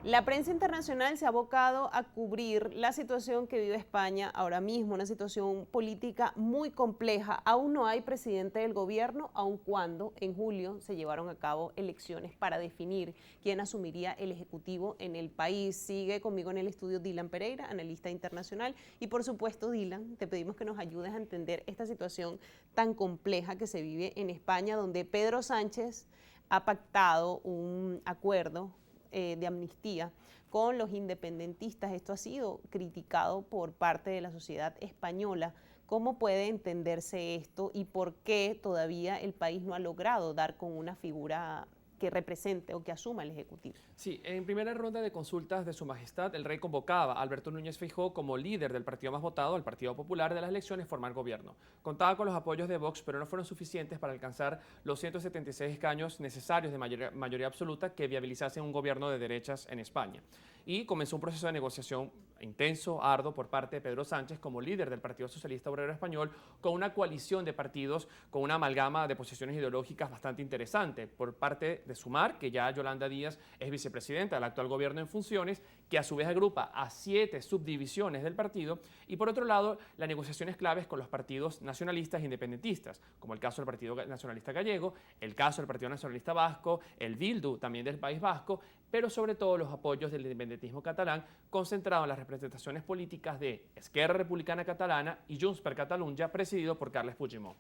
La prensa internacional se ha abocado a cubrir la situación que vive España ahora mismo, una situación política muy compleja. Aún no hay presidente del gobierno, aun cuando en julio se llevaron a cabo elecciones para definir quién asumiría el ejecutivo en el país. Sigue conmigo en el estudio Dylan Pereira, analista internacional. Y por supuesto, Dylan, te pedimos que nos ayudes a entender esta situación tan compleja que se vive en España, donde Pedro Sánchez ha pactado un acuerdo de amnistía con los independentistas. Esto ha sido criticado por parte de la sociedad española. ¿Cómo puede entenderse esto y por qué todavía el país no ha logrado dar con una figura que represente o que asuma el Ejecutivo? Sí, en primera ronda de consultas de Su Majestad, el rey convocaba a Alberto Núñez Feijóo como líder del partido más votado, el Partido Popular, de las elecciones, formar gobierno. Contaba con los apoyos de Vox, pero no fueron suficientes para alcanzar los 176 escaños necesarios de mayoría absoluta que viabilizasen un gobierno de derechas en España. Y comenzó un proceso de negociación intenso, arduo, por parte de Pedro Sánchez como líder del Partido Socialista Obrero Español, con una coalición de partidos con una amalgama de posiciones ideológicas bastante interesante. Por parte de Sumar, que ya Yolanda Díaz es vicepresidenta del actual gobierno en funciones, que a su vez agrupa a 7 subdivisiones del partido, y por otro lado, las negociaciones claves con los partidos nacionalistas e independentistas, como el caso del Partido Nacionalista Gallego, el caso del Partido Nacionalista Vasco, el Bildu también del País Vasco, pero sobre todo los apoyos del independentismo catalán, concentrado en las representaciones políticas de Esquerra Republicana Catalana y Junts per Catalunya, presidido por Carles Puigdemont.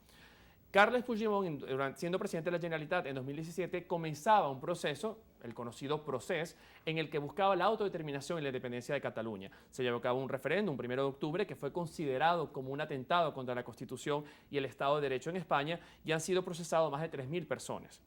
Carles Puigdemont, siendo presidente de la Generalitat en 2017, comenzaba un proceso, el conocido Procés, en el que buscaba la autodeterminación y la independencia de Cataluña. Se llevó a cabo un referéndum, 1 de octubre, que fue considerado como un atentado contra la Constitución y el Estado de Derecho en España, y han sido procesados más de 3.000 personas.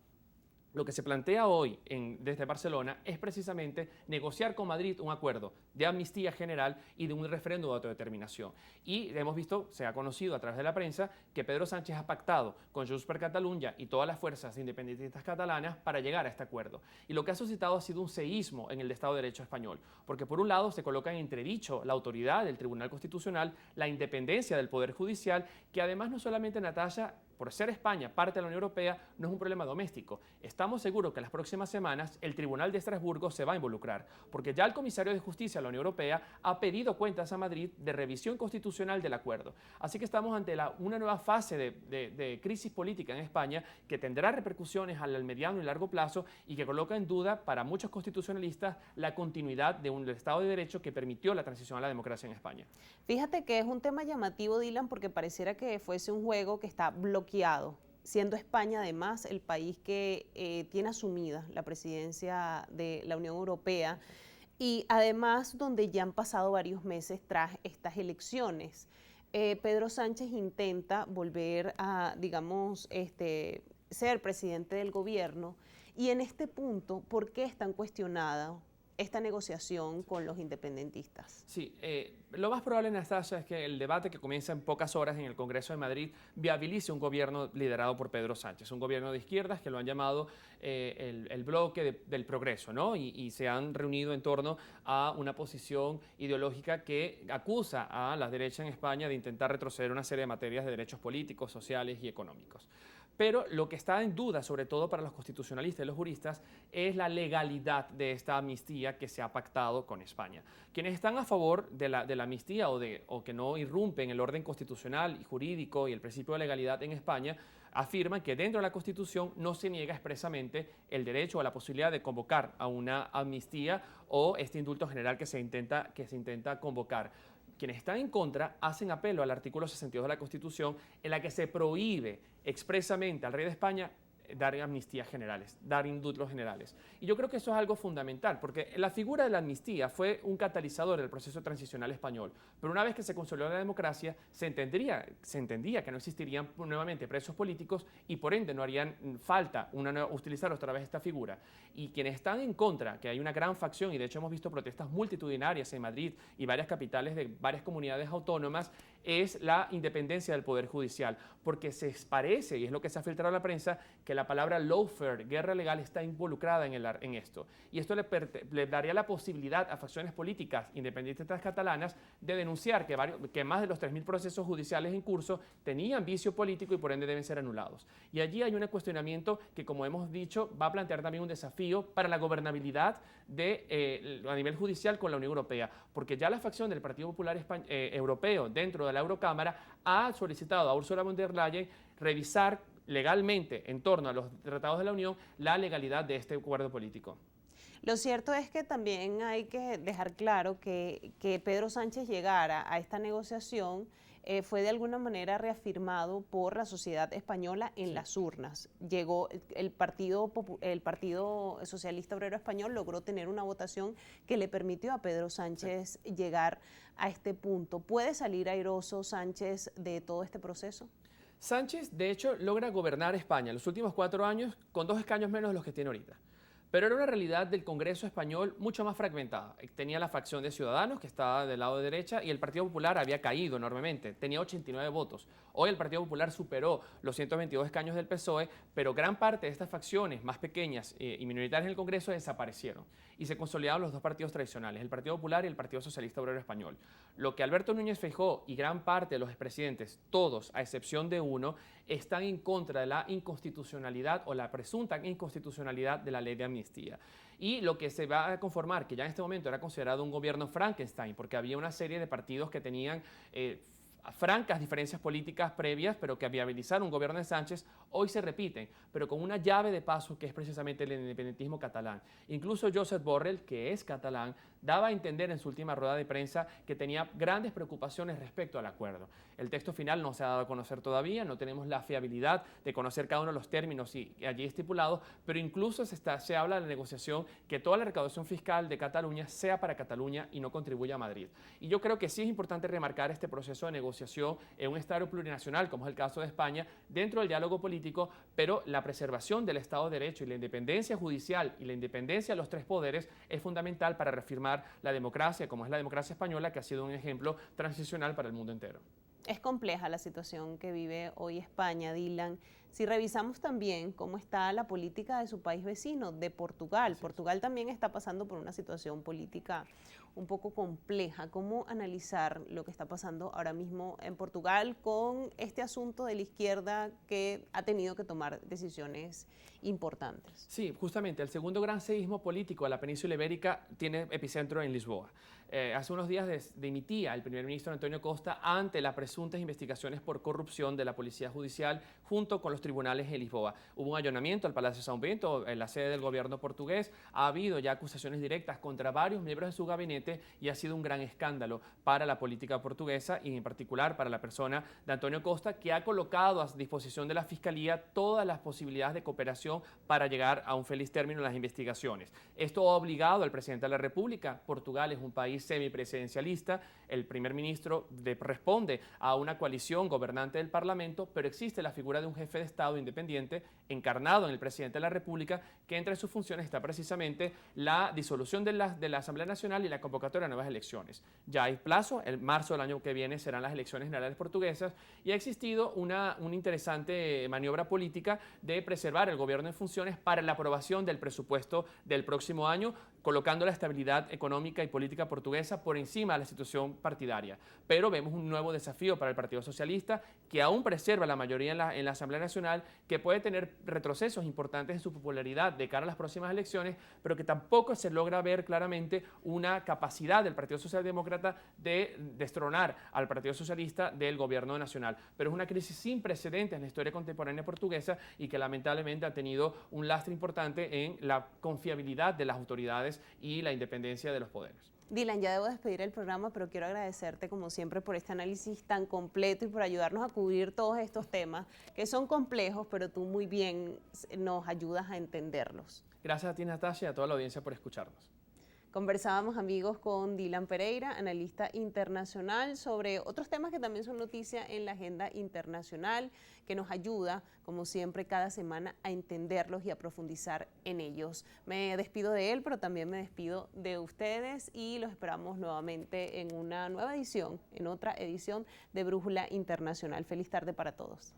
Lo que se plantea hoy desde Barcelona es precisamente negociar con Madrid un acuerdo de amnistía general y de un referéndum de autodeterminación. Y hemos visto, se ha conocido a través de la prensa, que Pedro Sánchez ha pactado con Junts per Catalunya y todas las fuerzas independentistas catalanas para llegar a este acuerdo. Y lo que ha suscitado ha sido un seísmo en el Estado de Derecho español, porque por un lado se coloca en entredicho la autoridad del Tribunal Constitucional, la independencia del Poder Judicial, que además no solamente, Natalia, por ser España parte de la Unión Europea, no es un problema doméstico. Estamos seguros que en las próximas semanas el Tribunal de Estrasburgo se va a involucrar, porque ya el comisario de Justicia de la Unión Europea ha pedido cuentas a Madrid de revisión constitucional del acuerdo. Así que estamos ante una nueva fase de crisis política en España que tendrá repercusiones al mediano y largo plazo y que coloca en duda para muchos constitucionalistas la continuidad de un Estado de Derecho que permitió la transición a la democracia en España. Fíjate que es un tema llamativo, Dylan, porque pareciera que fuese un juego que está bloqueado, siendo España además el país que tiene asumida la presidencia de la Unión Europea y además donde ya han pasado varios meses tras estas elecciones. Pedro Sánchez intenta volver a, digamos, ser presidente del gobierno y en este punto, ¿por qué es tan cuestionada esta negociación con los independentistas? Sí, lo más probable, Anastasia, es que el debate que comienza en pocas horas en el Congreso de Madrid viabilice un gobierno liderado por Pedro Sánchez, un gobierno de izquierdas que lo han llamado el bloque del progreso, ¿no? Y se han reunido en torno a una posición ideológica que acusa a la derecha en España de intentar retroceder una serie de materias de derechos políticos, sociales y económicos. Pero lo que está en duda, sobre todo para los constitucionalistas y los juristas, es la legalidad de esta amnistía que se ha pactado con España. Quienes están a favor de la amnistía o que no irrumpen el orden constitucional y jurídico y el principio de legalidad en España, afirman que dentro de la Constitución no se niega expresamente el derecho o la posibilidad de convocar a una amnistía o este indulto general que se intenta convocar. Quienes están en contra hacen apelo al artículo 62 de la Constitución, en la que se prohíbe expresamente al rey de España dar amnistías generales, dar indultos generales. Y yo creo que eso es algo fundamental, porque la figura de la amnistía fue un catalizador del proceso transicional español, pero una vez que se consolidó la democracia, se entendía que no existirían nuevamente presos políticos y por ende no harían falta utilizar otra vez esta figura. Y quienes están en contra, que hay una gran facción, y de hecho hemos visto protestas multitudinarias en Madrid y varias capitales de varias comunidades autónomas, es la independencia del Poder Judicial, porque se parece, y es lo que se ha filtrado a la prensa, que la palabra lawfare, guerra legal, está involucrada en esto. Y esto le daría la posibilidad a facciones políticas independentistas catalanas de denunciar que más de los 3.000 procesos judiciales en curso tenían vicio político y por ende deben ser anulados. Y allí hay un cuestionamiento que, como hemos dicho, va a plantear también un desafío para la gobernabilidad a nivel judicial con la Unión Europea, porque ya la facción del Partido Popular Europeo dentro de la Eurocámara ha solicitado a Ursula von der Leyen revisar legalmente en torno a los tratados de la Unión la legalidad de este acuerdo político. Lo cierto es que también hay que dejar claro que Pedro Sánchez llegara a esta negociación fue de alguna manera reafirmado por la sociedad española en las urnas. Llegó el Partido Socialista Obrero Español, logró tener una votación que le permitió a Pedro Sánchez llegar a este punto. ¿Puede salir airoso Sánchez de todo este proceso? Sánchez, de hecho, logra gobernar España en los últimos 4 años con 2 escaños menos de los que tiene ahorita. Pero era una realidad del Congreso español mucho más fragmentada. Tenía la facción de Ciudadanos, que estaba del lado de derecha, y el Partido Popular había caído enormemente. Tenía 89 votos. Hoy el Partido Popular superó los 122 escaños del PSOE, pero gran parte de estas facciones más pequeñas y minoritarias en el Congreso desaparecieron. Y se consolidaron los 2 partidos tradicionales, el Partido Popular y el Partido Socialista Obrero Español. Lo que Alberto Núñez Feijóo y gran parte de los expresidentes, todos a excepción de uno, están en contra de la inconstitucionalidad o la presunta inconstitucionalidad de la ley de amnistía. Y lo que se va a conformar, que ya en este momento era considerado un gobierno Frankenstein, porque había una serie de partidos que tenían francas diferencias políticas previas, pero que viabilizaron un gobierno de Sánchez, hoy se repiten, pero con una llave de paso que es precisamente el independentismo catalán. Incluso Josep Borrell, que es catalán, daba a entender en su última rueda de prensa que tenía grandes preocupaciones respecto al acuerdo. El texto final no se ha dado a conocer todavía, no tenemos la fiabilidad de conocer cada uno de los términos allí estipulados, pero incluso se habla de la negociación que toda la recaudación fiscal de Cataluña sea para Cataluña y no contribuya a Madrid. Y yo creo que sí es importante remarcar este proceso de negociación en un Estado plurinacional, como es el caso de España, dentro del diálogo político, pero la preservación del Estado de Derecho y la independencia judicial y la independencia de los 3 poderes es fundamental para reafirmar la democracia, como es la democracia española, que ha sido un ejemplo transicional para el mundo entero. Es compleja la situación que vive hoy España, Dylan. Si revisamos también cómo está la política de su país vecino, de Portugal. Portugal también está pasando por una situación política un poco compleja. ¿Cómo analizar lo que está pasando ahora mismo en Portugal con este asunto de la izquierda que ha tenido que tomar decisiones importantes? Sí, justamente el segundo gran seísmo político de la península ibérica tiene epicentro en Lisboa. Hace unos días dimitía el primer ministro António Costa ante las presuntas investigaciones por corrupción de la Policía Judicial junto con los tribunales en Lisboa. Hubo un allanamiento al Palacio de São Bento, en la sede del gobierno portugués. Ha habido ya acusaciones directas contra varios miembros de su gabinete y ha sido un gran escándalo para la política portuguesa y en particular para la persona de António Costa, que ha colocado a disposición de la Fiscalía todas las posibilidades de cooperación para llegar a un feliz término en las investigaciones. Esto ha obligado al presidente de la República. Portugal es un país semipresidencialista, el primer ministro responde a una coalición gobernante del Parlamento, pero existe la figura de un jefe de Estado independiente encarnado en el presidente de la República, que entre sus funciones está precisamente la disolución de la Asamblea Nacional y la convocatoria de nuevas elecciones. Ya hay plazo, en marzo del año que viene serán las elecciones generales portuguesas y ha existido una interesante maniobra política de preservar el gobierno en funciones para la aprobación del presupuesto del próximo año, colocando la estabilidad económica y política portuguesa por encima de la situación partidaria. Pero vemos un nuevo desafío para el Partido Socialista, que aún preserva la mayoría en la Asamblea Nacional, que puede tener retrocesos importantes en su popularidad de cara a las próximas elecciones, pero que tampoco se logra ver claramente una capacidad del Partido Socialdemócrata de destronar al Partido Socialista del gobierno nacional. Pero es una crisis sin precedentes en la historia contemporánea portuguesa y que lamentablemente ha tenido un lastre importante en la confiabilidad de las autoridades y la independencia de los poderes. Dylan, ya debo despedir el programa, pero quiero agradecerte como siempre por este análisis tan completo y por ayudarnos a cubrir todos estos temas que son complejos, pero tú muy bien nos ayudas a entenderlos. Gracias a ti, Natasha, y a toda la audiencia por escucharnos. Conversábamos, amigos, con Dylan Pereira, analista internacional, sobre otros temas que también son noticia en la agenda internacional, que nos ayuda, como siempre, cada semana a entenderlos y a profundizar en ellos. Me despido de él, pero también me despido de ustedes y los esperamos nuevamente en una nueva edición, en otra edición de Brújula Internacional. Feliz tarde para todos.